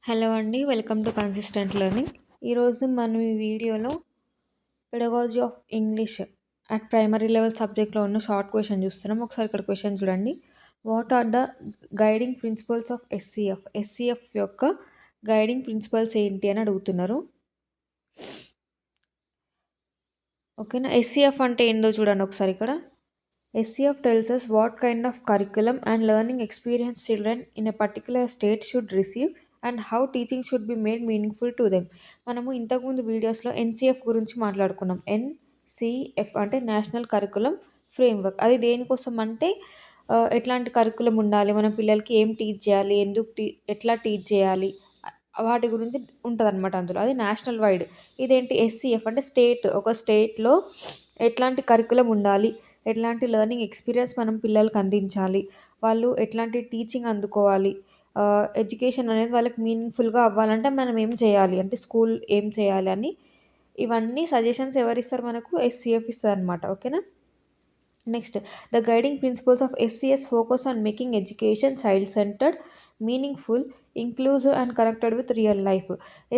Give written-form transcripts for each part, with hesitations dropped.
Hello అండి. Welcome to consistent learning. ఈరోజు మనం ఈ వీడియోలో pedagogy of English at primary level సబ్జెక్ట్లో ఉన్న షార్ట్ క్వశ్చన్ చూస్తున్నాం. ఒకసారి ఇక్కడ క్వశ్చన్ చూడండి. What are the guiding principles of SCF? SCF యొక్క గైడింగ్ ప్రిన్సిపల్స్ ఏంటి అని అడుగుతున్నారు. ఓకేనా. ఎస్సీఎఫ్ అంటే ఏందో చూడండి ఒకసారి ఇక్కడ. SCF tells us what kind of curriculum and learning experience children in a particular state should receive and how teaching should be made meaningful to them. మనము ఇంతకుముందు వీడియోస్లో NCF గురించి మాట్లాడుకున్నాం. NCF అంటే నేషనల్ కరికులం ఫ్రేమ్వర్క్. అది దేనికోసం అంటే ఎట్లాంటి కరికులం ఉండాలి, మన పిల్లలకి ఏం టీచ్ చేయాలి, ఎట్లా టీచ్ చేయాలి, వాటి గురించి ఉంటుంది అనమాట అందులో. అది నేషనల్ వైడ్. ఇదేంటి SCF అంటే ఒక స్టేట్లో ఎట్లాంటి కరికులం ఉండాలి, ఎట్లాంటి లెర్నింగ్ ఎక్స్పీరియన్స్ మనం పిల్లలకి అందించాలి, వాళ్ళు ఎట్లాంటి టీచింగ్ అందుకోవాలి, ఎడ్యుకేషన్ అనేది వాళ్ళకి మీనింగ్ఫుల్గా అవ్వాలంటే మనం ఏం చేయాలి, అంటే స్కూల్ ఏం చేయాలి అని ఇవన్నీ సజెషన్స్ ఎవరిస్తారు మనకు? SCF ఇస్తుంది అనమాట. ఓకేనా. Next, the guiding principles of SCS focus on making education child centred, meaningful, inclusive and connected with real life.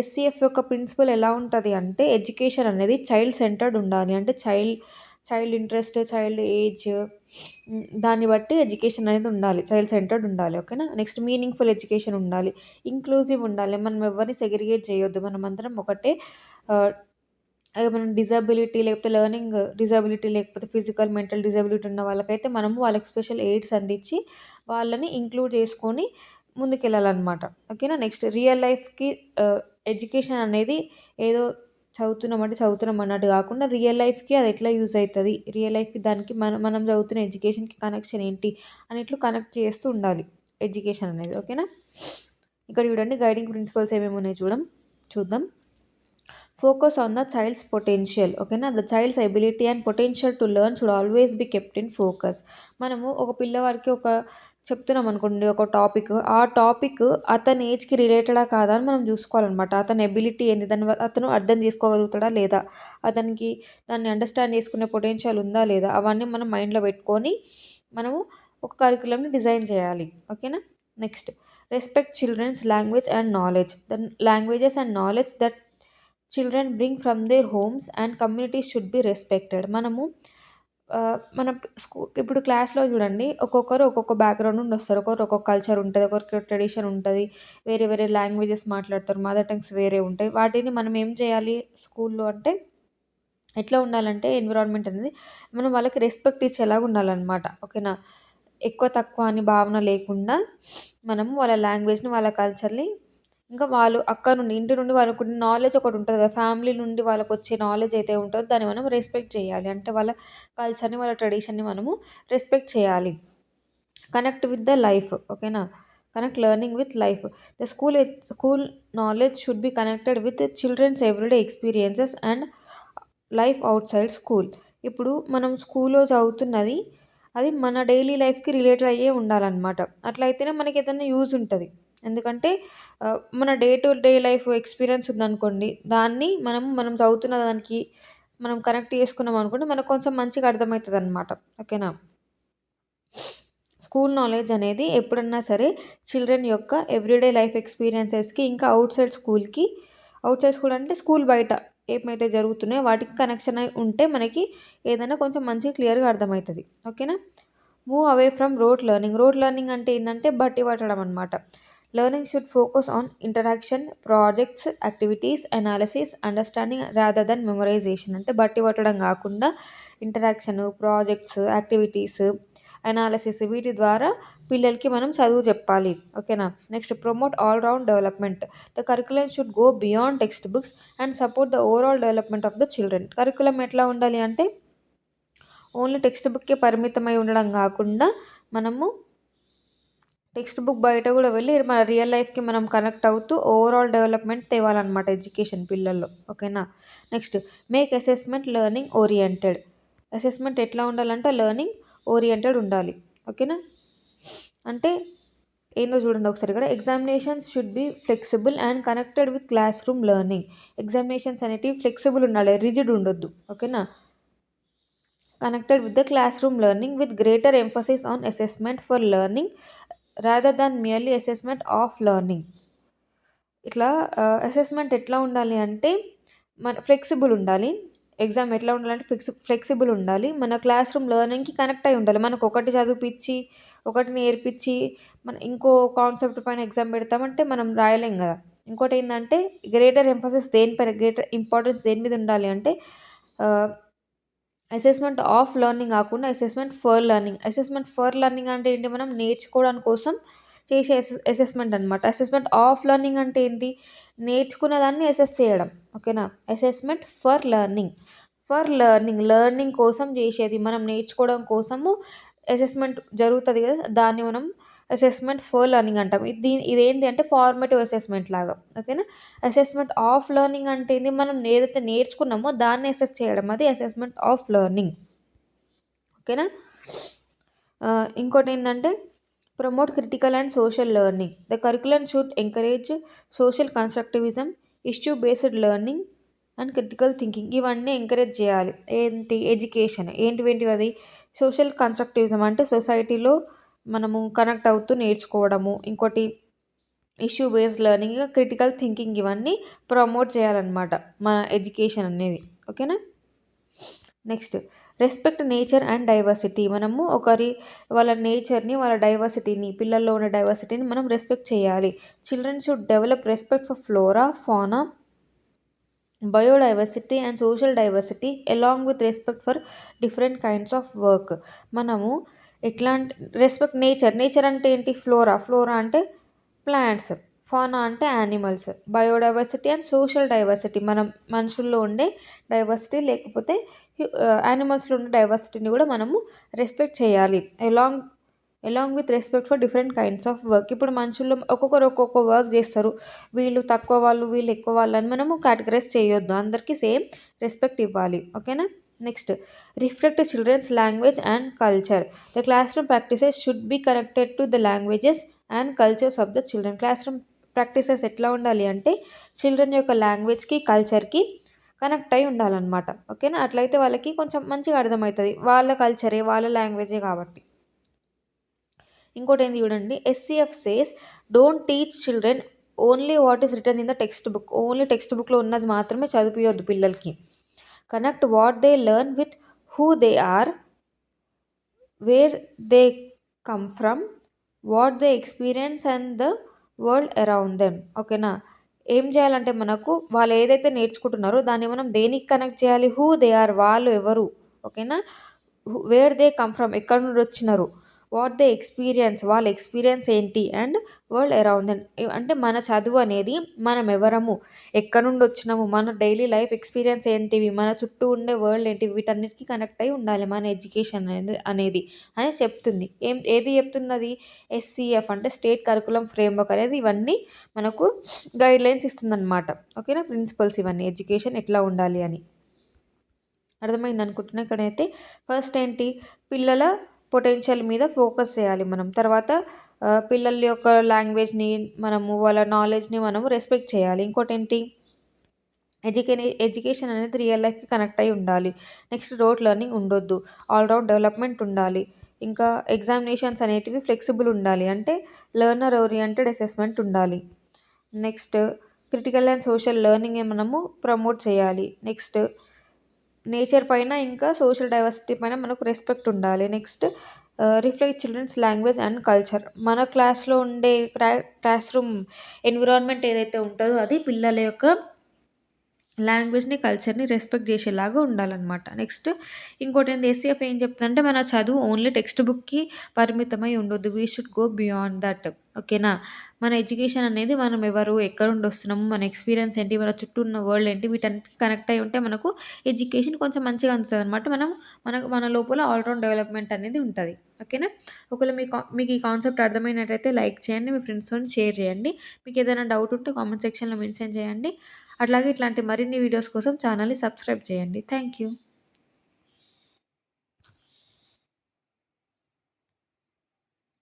SCF యొక్క ప్రిన్సిపల్ ఎలా ఉంటుంది అంటే ఎడ్యుకేషన్ అనేది చైల్డ్ సెంటర్డ్ ఉండాలి. అంటే చైల్డ్ ఇంట్రెస్ట్, చైల్డ్ ఏజ్, దాన్ని బట్టి ఎడ్యుకేషన్ అనేది ఉండాలి, చైల్డ్ సెంటర్డ్ ఉండాలి. ఓకేనా. నెక్స్ట్, మీనింగ్ఫుల్ ఎడ్యుకేషన్ ఉండాలి, ఇంక్లూజివ్ ఉండాలి, మనం ఎవరిని సెగ్రిగేట్ చేయొద్దు, మనం అందరం ఒకటే. మనం డిజబిలిటీ లేకపోతే లెర్నింగ్ డిజబిలిటీ లేకపోతే ఫిజికల్ మెంటల్ డిజబిలిటీ ఉన్న వాళ్ళకైతే మనము వాళ్ళకి స్పెషల్ ఎయిడ్స్ అందించి వాళ్ళని ఇంక్లూడ్ చేసుకొని ముందుకెళ్ళాలన్నమాట. ఓకేనా. నెక్స్ట్, రియల్ లైఫ్కి ఎడ్యుకేషన్ అనేది ఏదో చదువుతున్నాం అన్నట్టు కాకుండా రియల్ లైఫ్కి అది ఎట్లా యూజ్ అవుతుంది, రియల్ లైఫ్కి దానికి మనం చదువుతున్న ఎడ్యుకేషన్కి కనెక్షన్ ఏంటి అని ఇట్లా కనెక్ట్ చేస్తూ ఉండాలి ఎడ్యుకేషన్ అనేది. ఓకేనా. ఇక్కడ చూడండి గైడింగ్ ప్రిన్సిపల్స్ ఏమేమి ఉన్నాయి చూద్దాం. Focus on the child's potential. ఓకేనా. The child's ability and potential to learn should always be kept in focus. మనము ఒక పిల్లవాడికి చెప్తున్నాం అనుకోండి ఒక టాపిక్, ఆ టాపిక్ అతని ఏజ్కి రిలేటెడా కాదా అని మనం చూసుకోవాలన్నమాట. అతని ఎబిలిటీ ఏంది, అతను అర్థం చేసుకోగలుగుతాడా లేదా, అతనికి దాన్ని అండర్స్టాండ్ చేసుకునే పొటెన్షియల్ ఉందా లేదా, అవన్నీ మనం మైండ్లో పెట్టుకొని మనము ఒక కరికులంని డిజైన్ చేయాలి. ఓకేనా. Next, respect children's language and knowledge. The languages and knowledge that children bring from their homes and communities should be respected. మన ఇప్పుడు క్లాస్లో చూడండి ఒక్కొక్కరు ఒక్కొక్క బ్యాక్గ్రౌండ్ నుండి వస్తారు, ఒకరు ఒక్కొక్క కల్చర్ ఉంటుంది, ఒకరికి ట్రెడిషన్ ఉంటుంది, వేరే వేరే లాంగ్వేజెస్ మాట్లాడతారు, మదర్ టంగ్స్ వేరే ఉంటాయి. వాటిని మనం ఏం చేయాలి స్కూల్లో అంటే ఎట్లా ఉండాలంటే ఎన్విరాన్మెంట్ అనేది మనం వాళ్ళకి రెస్పెక్ట్ ఇచ్చేలాగా ఉండాలన్నమాట. ఓకేనా. ఎక్కువ తక్కువ అని భావన లేకుండా మనము వాళ్ళ లాంగ్వేజ్ని వాళ్ళ కల్చర్ని, ఇంకా వాళ్ళు అక్కడ నుండి ఇంటి నుండి వాళ్ళకు నాలెడ్జ్ ఒకటి ఉంటుంది కదా, ఫ్యామిలీ నుండి వాళ్ళకు వచ్చే నాలెడ్జ్ అయితే ఉంటుందో దాన్ని మనం రెస్పెక్ట్ చేయాలి. అంటే వాళ్ళ కల్చర్ని వాళ్ళ ట్రెడిషన్ని మనము రెస్పెక్ట్ చేయాలి. Connect with the life. ఓకేనా. Connect learning with life. The school knowledge should be connected with children's everyday experiences and life outside school. ఇప్పుడు మనం స్కూల్లో చదువుతున్నది అది మన డైలీ లైఫ్కి రిలేటెడ్ అయ్యే ఉండాలన్నమాట. అట్లయితేనే మనకి ఏదైనా యూజ్ ఉంటుంది. ఎందుకంటే మన day to day life experience ఉందనుకోండి, దాన్ని మనం చదువుతున్న దానికి మనం కనెక్ట్ చేసుకున్నాం అనుకోండి, మనకు కొంచెం మంచిగా అర్థమవుతుంది అనమాట. ఓకేనా. స్కూల్ నాలెడ్జ్ అనేది ఎప్పుడన్నా సరే చిల్డ్రన్ యొక్క ఎవ్రీడే లైఫ్ ఎక్స్పీరియన్సెస్కి, ఇంకా అవుట్ సైడ్ స్కూల్ అంటే స్కూల్ బయట ఏమైతే జరుగుతున్నాయో వాటికి కనెక్షన్ అయి ఉంటే మనకి ఏదైనా కొంచెం మంచిగా క్లియర్గా అర్థమవుతుంది. ఓకేనా. Move away from rote learning అంటే ఏంటంటే బట్టి పట్టడం అనమాట. Learning should focus on interaction, projects, activities, analysis, understanding rather than memorisation. అంటే బట్టి పట్టడం కాకుండా ఇంటరాక్షన్, ప్రాజెక్ట్స్, యాక్టివిటీస్, అనాలిసిస్ వీటి ద్వారా పిల్లలకి మనం చదువు చెప్పాలి. ఓకేనా. Next, promote all round development. The curriculum should go beyond text books and support the overall development of the children. Curriculum ఎట్లా ఉండాలి అంటే ఓన్లీ టెక్స్ట్ బుక్కే పరిమితమై ఉండడం కాకుండా మనము టెక్స్ట్ బుక్ బయట కూడా వెళ్ళి మన రియల్ లైఫ్కి మనం కనెక్ట్ అవుతూ ఓవరాల్ డెవలప్మెంట్ తేవాలన్నమాట ఎడ్యుకేషన్ పిల్లల్లో. ఓకేనా. Next, make assessment learning oriented. Assessment ఎట్లా ఉండాలంటే లెర్నింగ్ ఓరియంటెడ్ ఉండాలి. ఓకేనా. అంటే ఏందో చూడండి ఒకసారి ఇక్కడ. Examinations should be flexible and connected with class room learning. Examinations అనేటివి ఫ్లెక్సిబుల్ ఉండాలి, రిజిడ్ ఉండొద్దు. ఓకేనా. Connected with the class room learning with greater emphasis on assessment for learning rather than merely assessment of learning. ఇట్లా assessment ఎట్లా ఉండాలి అంటే మన flexible ఉండాలి. ఎగ్జామ్ ఎట్లా ఉండాలంటే ఫ్లెక్సిబుల్ ఉండాలి. మన క్లాస్ రూమ్ లెర్నింగ్‌కి కనెక్ట్ అయ్యి ఉండాలి. మనకు ఒకటి చదివిపిచ్చి, ఒకటి నేర్పిచ్చి, మన ఇంకో కాన్సెప్ట్ పైన ఎగ్జామ్ పెడతామంటే మనం రాయలేం గదా! ఇంకోటేందంటే గ్రేటర్ ఎంఫసిస్ దేనిపైన గ్రేటర్ ఇంపార్టెన్స్ దేని మీద ఉండాలి అంటే ఆహ్, అసెస్మెంట్ ఆఫ్ లెర్నింగ్ గాకుండా assessment for learning. Assessment for learning అంటే ఏంటి? మనం నేర్చుకోవడం కోసం చేసే అసెస్మెంట్ అనమాట. అసెస్మెంట్ ఆఫ్ లెర్నింగ్ అంటే ఏంటి? నేర్చుకున్న దాన్ని అసెస్ చేయడం. ఓకేనా? Assessment for learning. For learning, learning కోసం చేసేది. మనం నేర్చుకోవడం కోసము అసెస్మెంట్ జరుగుతది గదా! దాన్ని మనం అసెస్మెంట్ ఫర్ లెర్నింగ్ అంటాం. ఇదేంటి అంటే ఫార్మేటివ్ అసెస్మెంట్ లాగా. ఓకేనా? అసెస్మెంట్ ఆఫ్ లెర్నింగ్ అంటే ఏంది? మనం ఏదైతే నేర్చుకున్నామో దాన్ని అసెస్ చేయడం. అది అసెస్మెంట్ ఆఫ్ లెర్నింగ్. ఓకేనా? ఇంకోటేందంటే promote critical and social learning. The curriculum should encourage social constructivism, issue based learning and critical thinking. ఇవన్నీ ఎంకరేజ్ చేయాలి. ఏంటి? ఎడ్యుకేషన్. ఏంటివేంటివి అది? సోషల్ కన్స్ట్రక్టివిజం అంటే సొసైటీలో మనము కనెక్ట్ అవుతూ నేర్చుకోవడము. ఇంకోటి issue based learning, critical thinking ఇవన్నీ ప్రమోట్ చేయాలన్నమాట మన ఎడ్యుకేషన్ అనేది. ఓకేనా? Next respect nature and diversity. మనము వాళ్ళ నేచర్ని, వాళ్ళ డైవర్సిటీని, పిల్లల్లో ఉన్న డైవర్సిటీని మనం రెస్పెక్ట్ చేయాలి. Children should develop respect for flora, fauna, biodiversity and social diversity along with respect for different kinds of work. మనము ఎట్లాంటి నేచర్ అంటే ఏంటి? ఫ్లోరా అంటే ప్లాంట్స్, ఫానా అంటే animals, biodiversity and social diversity మనం మనుషుల్లో ఉండే డైవర్సిటీ లేకపోతే యానిమల్స్లో ఉండే డైవర్సిటీని కూడా మనము రెస్పెక్ట్ చేయాలి. Along with respect for different kinds of work. ఇప్పుడు మనుషుల్లో ఒక్కొక్కరు ఒక్కొక్క వర్క్ చేస్తారు. వీళ్ళు తక్కువ వాళ్ళు, వీళ్ళు ఎక్కువ వాళ్ళు అని మనము కేటగరైజ్ చేయొద్దు. అందరికీ సేమ్ రెస్పెక్ట్ ఇవ్వాలి. ఓకేనా? Next reflect children's language and culture. The classroom practices should be connected to the languages and cultures of the children. Classroom practices ఎట్లా ఉండాలి అంటే చిల్డ్రన్ యొక్క లాంగ్వేజ్కి, కల్చర్కి కనెక్ట్ అయి ఉండాలన్నమాట. ఓకేనా? అట్లయితే వాళ్ళకి కొంచెం మంచిగా అర్థమవుతుంది. వాళ్ళ కల్చరే, వాళ్ళ లాంగ్వేజే కాబట్టి. ఇంకోటి ఏంది చూడండి, SCF says don't teach children only what is written in the textbook. Only text బుక్లో ఉన్నది మాత్రమే చదివియొద్దు పిల్లలకి. Connect what they learn with who they are, where they come from, what they experience and the world around them. ఓకేనా? ఏం చేయాలంటే మనకు వాళ్ళు ఏదైతే నేర్చుకుంటున్నారో దాన్ని మనం దేనికి కనెక్ట్ చేయాలి? హూ దే ఆర్, వాళ్ళు ఎవరు. ఓకేనా? వేర్ దే కమ్ ఫ్రమ్, ఎక్కడి నుండి వచ్చినారు, వాట్ దే ఎక్స్పీరియన్స్, వాళ్ళ ఎక్స్పీరియన్స్ ఏంటి, అండ్ వరల్డ్ అరౌండ్ దెమ్. అంటే మన చదువు అనేది మనం ఎవరము, ఎక్కడి నుండి వచ్చినాము, మన డైలీ లైఫ్ ఎక్స్పీరియన్స్ ఏంటివి, మన చుట్టూ ఉండే వరల్డ్ ఏంటివి, వీటన్నిటికీ కనెక్ట్ అయి ఉండాలి మన ఎడ్యుకేషన్ అనేది అని చెప్తుంది. ఏది చెప్తుంది అది? ఎస్సీఎఫ్ అంటే స్టేట్ కరికులం ఫ్రేమ్వర్క్ అనేది ఇవన్నీ మనకు గైడ్లైన్స్ ఇస్తుందన్నమాట. ఓకేనా? ప్రిన్సిపల్స్ ఇవన్నీ ఎడ్యుకేషన్ ఎట్లా ఉండాలి అని. అర్థమైంది అనుకుంటున్నా. ఇక్కడైతే ఫస్ట్ ఏంటి? పిల్లల పొటెన్షియల్ మీద ఫోకస్ చేయాలి మనం. తర్వాత పిల్లల యొక్క లాంగ్వేజ్ని మనము, వాళ్ళ నాలెడ్జ్ని మనము రెస్పెక్ట్ చేయాలి. ఇంకోటి ఏంటి? ఎడ్యుకేషన్ అనేది రియల్ లైఫ్కి కనెక్ట్ అయి ఉండాలి. నెక్స్ట్ రోట్ లెర్నింగ్ ఉండొద్దు, ఆల్రౌండ్ డెవలప్మెంట్ ఉండాలి. ఇంకా ఎగ్జామినేషన్స్ అనేటివి ఫ్లెక్సిబుల్ ఉండాలి. అంటే లెర్నర్ ఓరియంటెడ్ అసెస్మెంట్ ఉండాలి. Next critical and social learning మనము ప్రమోట్ చేయాలి. నెక్స్ట్ నేచర్ పైన ఇంకా సోషల్ డైవర్సిటీ పైన మనకు రెస్పెక్ట్ ఉండాలి. Next reflect children's language and culture. మన క్లాస్లో ఉండే క్లాస్ రూమ్ ఎన్విరాన్మెంట్ ఏదైతే ఉంటుందో అది పిల్లల యొక్క లాంగ్వేజ్ని, కల్చర్ని రెస్పెక్ట్ చేసేలాగా ఉండాలన్నమాట. నెక్స్ట్ ఇంకోటి ఏంటి? ఎస్సీఎఫ్ ఏం చెప్తుందంటే మన చదువు ఓన్లీ టెక్స్ట్ బుక్కి పరిమితమై ఉండొద్దు. We should go beyond that. ఓకేనా? మన ఎడ్యుకేషన్ అనేది మనం ఎవరు, ఎక్కడ నుండి వస్తున్నాము, మన ఎక్స్పీరియన్స్ ఏంటి, మన చుట్టూ ఉన్న వరల్డ్ ఏంటి, వీటన్నిటికి కనెక్ట్ అయి ఉంటే మనకు ఎడ్యుకేషన్ కొంచెం మంచిగా అనిపిస్తుంది అనమాట. మన లోపల ఆల్రౌండ్ డెవలప్మెంట్ అనేది ఉంటుంది. ఓకేనా? ఒకవేళ మీకు ఈ కాన్సెప్ట్ అర్థమైనట్టయితే లైక్ చేయండి, మీ ఫ్రెండ్స్తో షేర్ చేయండి. మీకు ఏదైనా డౌట్ ఉంటే కామెంట్ సెక్షన్లో మెన్షన్ చేయండి. అట్లాగే ఇట్లాంటి మరిన్ని వీడియోస్ కోసం ఛానల్ని సబ్స్క్రైబ్ చేయండి. Thank you.